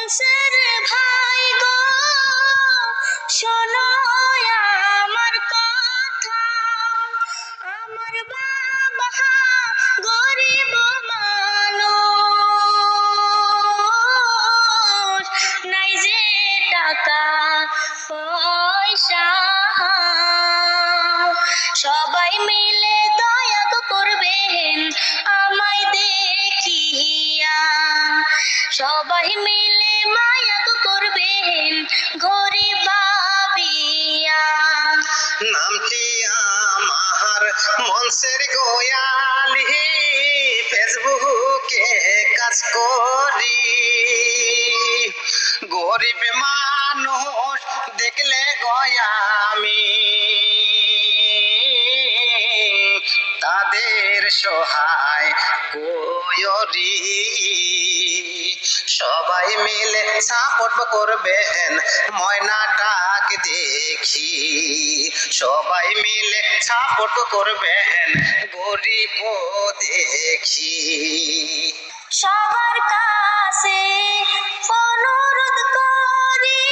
মনসের ভাই গো শোনো আমার কথা, আমার বাবা গরিব মানুষ, নাই যে টাকা পয়সা, সবাই মিলে দয়া করবেন আমায় দেখিয়া, সবাই মিলে মায়া করবেন গরিব ভাবিয়া। নামটি আমার মনসের গোয়ালি, ফেসবুকে কাজ করি, গরিব মানুষ দেখলে গয়ামি, তাদের সহায় করি। সবাই মিলে সাপোর্ট করবেন ময়নাটাকে দেখি, সবাই মিলে সাপোর্ট করবেন গরিব দেখি। সবার কাছে অনুরোধ করি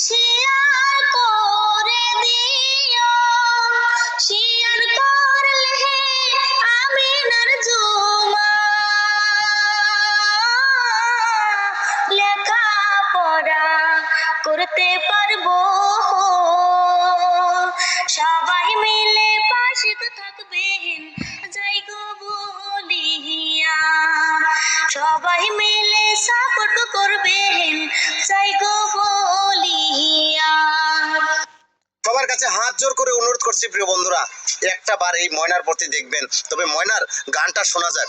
শেয়ার করে দিও, শেয়ার করলে আমিনার জুমা লেখাপড়া করতে পারবো, সবাই মিলে পাশে থাকবেন যাই গো বলিয়া, সবাই মিলে সাপোর্ট করবেন যাই গো বলিয়া। সবার কাছে হাত জোর করে অনুরোধ করছি প্রিয় বন্ধুরা, একটা বার এই ময়নার প্রতি দেখবেন, তবে ময়নার গানটা শোনা যাক।